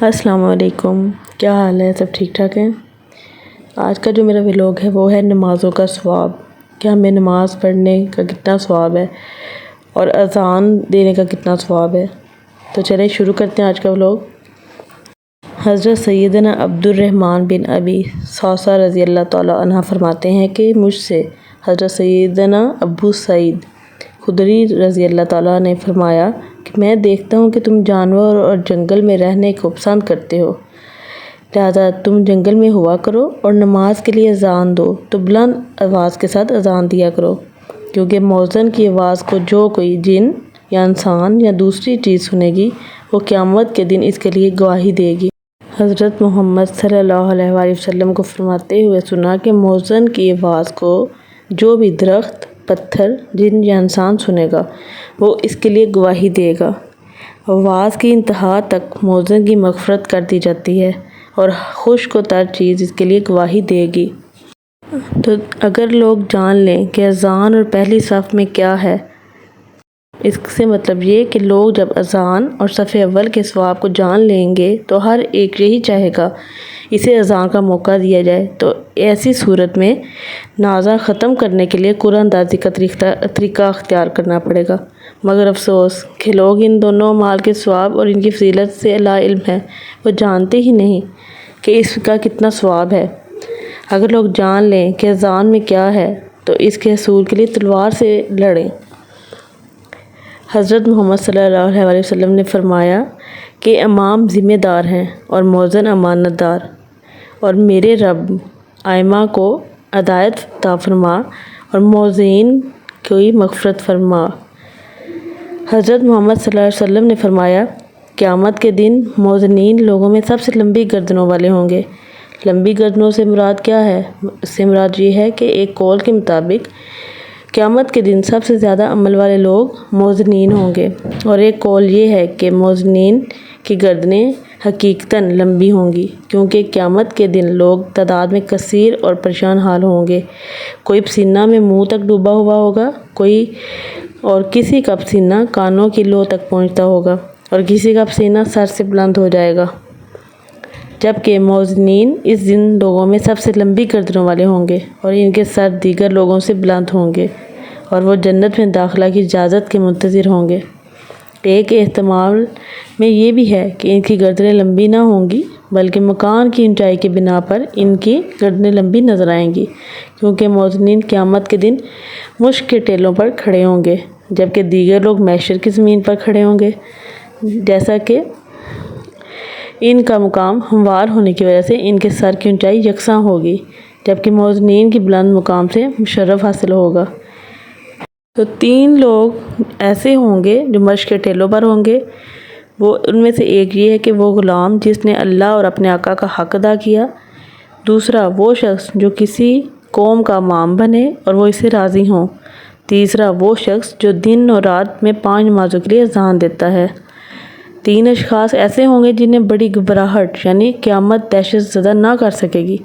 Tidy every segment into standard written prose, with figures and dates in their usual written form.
السلام علیکم، کیا حال ہے؟ سب ٹھیک ٹھاک ہیں؟ آج کا جو میرا ولاگ ہے وہ ہے نمازوں کا ثواب، کہ ہمیں نماز پڑھنے کا کتنا ثواب ہے اور اذان دینے کا کتنا ثواب ہے۔ تو چلیں شروع کرتے ہیں آج کا ولاگ۔ حضرت سیدنا عبد الرحمن بن ابی صوصہ رضی اللہ تعالیٰ عنہ فرماتے ہیں کہ مجھ سے حضرت سیدنا ابو سعید خدری رضی اللہ تعالیٰ نے فرمایا کہ میں دیکھتا ہوں کہ تم جانور اور جنگل میں رہنے کو پسند کرتے ہو، لہذا تم جنگل میں ہوا کرو اور نماز کے لیے اذان دو تو بلند آواز کے ساتھ اذان دیا کرو، کیونکہ مؤذن کی آواز کو جو کوئی جن یا انسان یا دوسری چیز سنے گی وہ قیامت کے دن اس کے لیے گواہی دے گی۔ حضرت محمد صلی اللہ علیہ وآلہ وسلم کو فرماتے ہوئے سنا کہ مؤذن کی آواز کو جو بھی درخت، پتھر، جن یا انسان سنے گا وہ اس کے لیے گواہی دے گا۔ آواز کی انتہا تک مؤذن کی مغفرت کر دی جاتی ہے اور خشک و تر چیز اس کے لیے گواہی دے گی۔ تو اگر لوگ جان لیں کہ اذان اور پہلی صف میں کیا ہے، اس سے مطلب یہ کہ لوگ جب اذان اور صف اول کے ثواب کو جان لیں گے تو ہر ایک یہی چاہے گا اسے اذان کا موقع دیا جائے۔ تو ایسی صورت میں نازا ختم کرنے کے لیے قرآن اندازی کا طریقہ اختیار کرنا پڑے گا، مگر افسوس کہ لوگ ان دونوں اعمال کے ثواب اور ان کی فضیلت سے لا علم ہیں، وہ جانتے ہی نہیں کہ اس کا کتنا ثواب ہے۔ اگر لوگ جان لیں کہ اذان میں کیا ہے تو اس کے حصول کے لیے تلوار سے لڑیں۔ حضرت محمد صلی اللہ علیہ وآلہ وسلم نے فرمایا کہ امام ذمہ دار ہیں اور مؤذن امانت دار، اور میرے رب ائمہ کو ہدایت عطا فرما اور مؤذنین کی مغفرت فرما۔ حضرت محمد صلی اللہ علیہ وسلم نے فرمایا قیامت کے دن مؤذنین لوگوں میں سب سے لمبی گردنوں والے ہوں گے۔ لمبی گردنوں سے مراد کیا ہے؟ اس سے مراد یہ ہے کہ ایک قول کے مطابق قیامت کے دن سب سے زیادہ عمل والے لوگ مؤذنین ہوں گے، اور ایک قول یہ ہے کہ مؤذنین کی گردنیں حقیقتاً لمبی ہوں گی، کیونکہ قیامت کے دن لوگ تعداد میں کثیر اور پریشان حال ہوں گے۔ کوئی پسینہ میں منہ تک ڈوبا ہوا ہوگا، اور کسی کا پسینہ کانوں کی لو تک پہنچتا ہوگا، اور کسی کا پسینہ سر سے بلند ہو جائے گا، جبکہ مؤذنین اس دن لوگوں میں سب سے لمبی گردنوں والے ہوں گے اور ان کے سر دیگر لوگوں سے بلند ہوں گے، اور وہ جنت میں داخلہ کی اجازت کے منتظر ہوں گے۔ ایک احتمال میں یہ بھی ہے کہ ان کی گردنیں لمبی نہ ہوں گی، بلکہ مکان کی اونچائی کی بنا پر ان کی گردنیں لمبی نظر آئیں گی، کیونکہ مؤذنین قیامت کے دن مشک کے ٹیلوں پر کھڑے ہوں گے، جبکہ دیگر لوگ محشر کی زمین پر کھڑے ہوں گے۔ جیسا کہ ان کا مقام ہموار ہونے کی وجہ سے ان کے سر کی اونچائی یکساں ہوگی، جبکہ مؤذنین کی بلند مقام سے مشرف حاصل ہوگا۔ تو 3 لوگ ایسے ہوں گے جو مشک کے ٹیلوں پر ہوں گے۔ ان میں سے ایک یہ ہے کہ وہ غلام جس نے اللہ اور اپنے آقا کا حق ادا کیا، دوسرا وہ شخص جو کسی قوم کا امام بنے اور وہ اس سے راضی ہوں، تیسرا وہ شخص جو دن اور رات میں 5 نمازوں کے لیے اذان دیتا ہے۔ 3 اشخاص ایسے ہوں گے جنہیں بڑی گھبراہٹ یعنی قیامت دہشت زدہ نہ کر سکے گی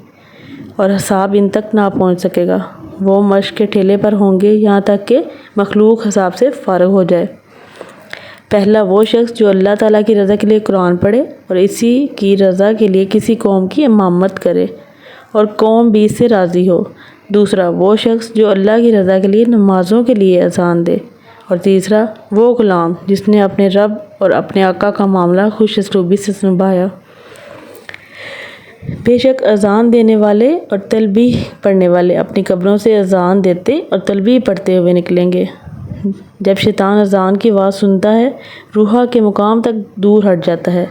اور حساب ان تک نہ پہنچ سکے گا۔ وہ مشک کے ٹھیلے پر ہوں گے یہاں تک کہ مخلوق حساب سے فارغ ہو جائے۔ پہلا وہ شخص جو اللہ تعالیٰ کی رضا کے لیے قرآن پڑھے اور اسی کی رضا کے لیے کسی قوم کی امامت کرے اور قوم بھی اس سے راضی ہو۔ دوسرا وہ شخص جو اللہ کی رضا کے لیے نمازوں کے لیے اذان دے، اور تیسرا وہ غلام جس نے اپنے رب اور اپنے آقا کا معاملہ خوش اسلوبی سے نبھایا۔ بے شک اذان دینے والے اور تلبیح پڑھنے والے اپنی قبروں سے اذان دیتے اور تلبیح پڑھتے ہوئے نکلیں گے۔ جب شیطان اذان کی آواز سنتا ہے، روحا کے مقام تک دور ہٹ جاتا ہے،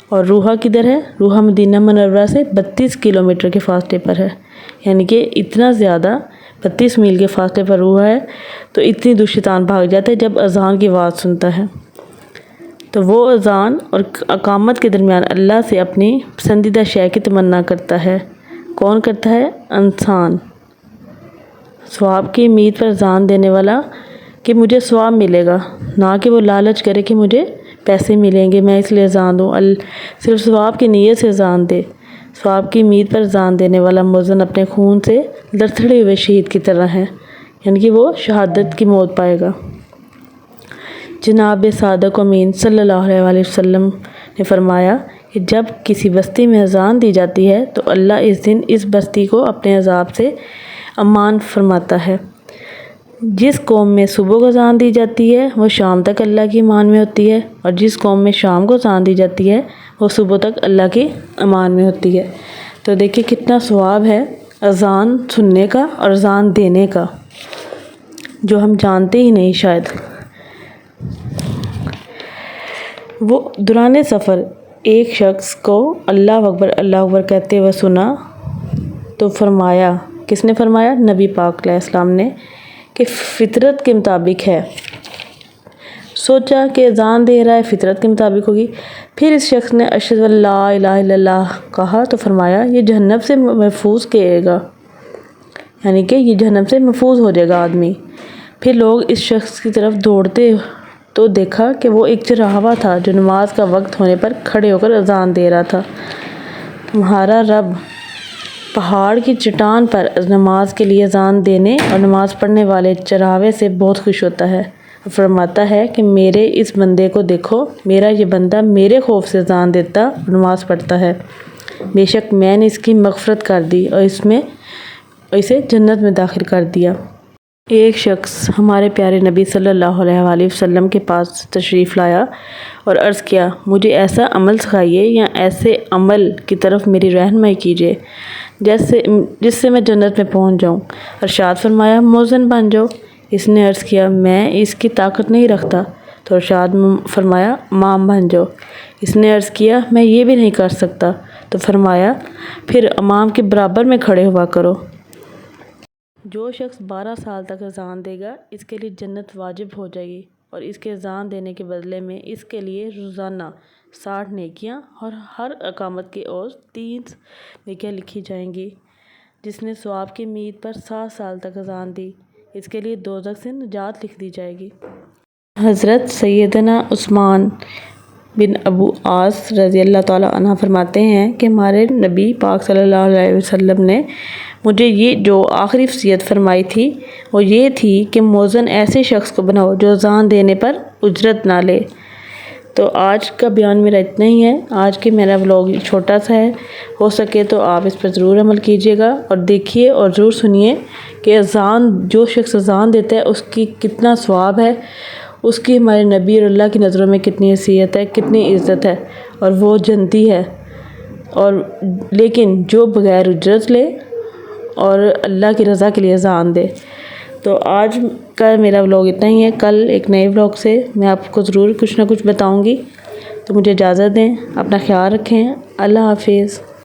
اور روحا کدھر ہے؟ روحا مدینہ منورہ سے 32 کلومیٹر کے فاصلے پر ہے، یعنی کہ اتنا زیادہ 32 میل کے فاصلے پر روحا ہے، تو اتنی دور شیطان بھاگ جاتا ہے جب اذان کی آواز سنتا ہے۔ تو وہ اذان اور اقامت کے درمیان اللہ سے اپنی پسندیدہ شے کی تمنا کرتا ہے۔ کون کرتا ہے؟ انسان۔ ثواب کی امید پر اذان دینے والا کہ مجھے ثواب ملے گا، نہ کہ وہ لالچ کرے کہ مجھے پیسے ملیں گے میں اس لیے اذان دوں، صرف ثواب کی نیت سے اذان دے۔ ثواب کی امید پر اذان دینے والا مؤذن اپنے خون سے لڑتھڑے ہوئے شہید کی طرح ہے، یعنی کہ وہ شہادت کی موت پائے گا۔ جناب صادق امین صلی اللہ علیہ وآلہ وسلم نے فرمایا کہ جب کسی بستی میں اذان دی جاتی ہے تو اللہ اس دن اس بستی کو اپنے عذاب سے امان فرماتا ہے۔ جس قوم میں صبح کو اذان دی جاتی ہے وہ شام تک اللہ کی امان میں ہوتی ہے، اور جس قوم میں شام کو اذان دی جاتی ہے وہ صبح تک اللہ کی امان میں ہوتی ہے۔ تو دیکھیے کتنا ثواب ہے اذان سننے کا اور اذان دینے کا، جو ہم جانتے ہی نہیں شاید۔ وہ دوران سفر ایک شخص کو اللہ اکبر کہتے ہوئے سنا تو فرمایا، کس نے فرمایا؟ نبی پاک علیہ السلام نے، کہ فطرت کے مطابق ہے۔ سوچا کہ اذان دے رہا ہے، فطرت کے مطابق ہوگی۔ پھر اس شخص نے اشہد ان لا الہ الا اللہ کہا تو فرمایا یہ جہنم سے محفوظ کہے گا، یعنی کہ یہ جہنم سے محفوظ ہو جائے گا آدمی۔ پھر لوگ اس شخص کی طرف دوڑتے تو دیکھا کہ وہ ایک چراغا تھا جو نماز کا وقت ہونے پر کھڑے ہو کر اذان دے رہا تھا۔ تمہارا رب پہاڑ کی چٹان پر نماز کے لیے اذان دینے اور نماز پڑھنے والے چراغے سے بہت خوش ہوتا ہے، فرماتا ہے کہ میرے اس بندے کو دیکھو، میرا یہ بندہ میرے خوف سے اذان دیتا اور نماز پڑھتا ہے، بے شک میں نے اس کی مغفرت کر دی اور اسے جنت میں داخل کر دیا۔ ایک شخص ہمارے پیارے نبی صلی اللہ علیہ وآلہ وسلم کے پاس تشریف لایا اور عرض کیا، مجھے ایسا عمل سکھائیے یا ایسے عمل کی طرف میری رہنمائی کیجیے جس سے میں جنت میں پہنچ جاؤں۔ ارشاد فرمایا مؤذن بن جاؤ۔ اس نے عرض کیا میں اس کی طاقت نہیں رکھتا، تو ارشاد فرمایا امام بن جاؤ۔ اس نے عرض کیا میں یہ بھی نہیں کر سکتا، تو فرمایا پھر امام کے برابر میں کھڑے ہوا کرو۔ جو شخص 12 سال تک اذان دے گا اس کے لیے جنت واجب ہو جائے گی، اور اس کے اذان دینے کے بدلے میں اس کے لیے روزانہ 60 نیکیاں اور ہر اقامت کی اور 3 نیکیاں لکھی جائیں گی۔ جس نے ثواب کی امید پر 7 سال تک اذان دی اس کے لیے دوزخ سے نجات لکھ دی جائے گی۔ حضرت سیدنا عثمان بن ابو عاص رضی اللہ تعالیٰ عنہ فرماتے ہیں کہ ہمارے نبی پاک صلی اللہ علیہ وسلم نے مجھے یہ جو آخری وصیت فرمائی تھی وہ یہ تھی کہ مؤذن ایسے شخص کو بناؤ جو اذان دینے پر اجرت نہ لے۔ تو آج کا بیان میرا اتنا ہی ہے۔ آج کے میرا ولاگ چھوٹا سا ہے، ہو سکے تو آپ اس پر ضرور عمل کیجیے گا اور دیکھیے اور ضرور سنیے کہ جو شخص اذان دیتا ہے اس کی کتنا ثواب ہے، اس کی ہمارے نبی اور اللہ کی نظروں میں کتنی حیثیت ہے، کتنی عزت ہے، اور وہ جنتی ہے۔ اور لیکن جو بغیر اجرت لے اور اللہ کی رضا کے لیے اذان دے۔ تو آج کا میرا ولاگ اتنا ہی ہے۔ کل ایک نئے ولاگ سے میں آپ کو ضرور کچھ نہ کچھ بتاؤں گی۔ تو مجھے اجازت دیں، اپنا خیال رکھیں، اللہ حافظ۔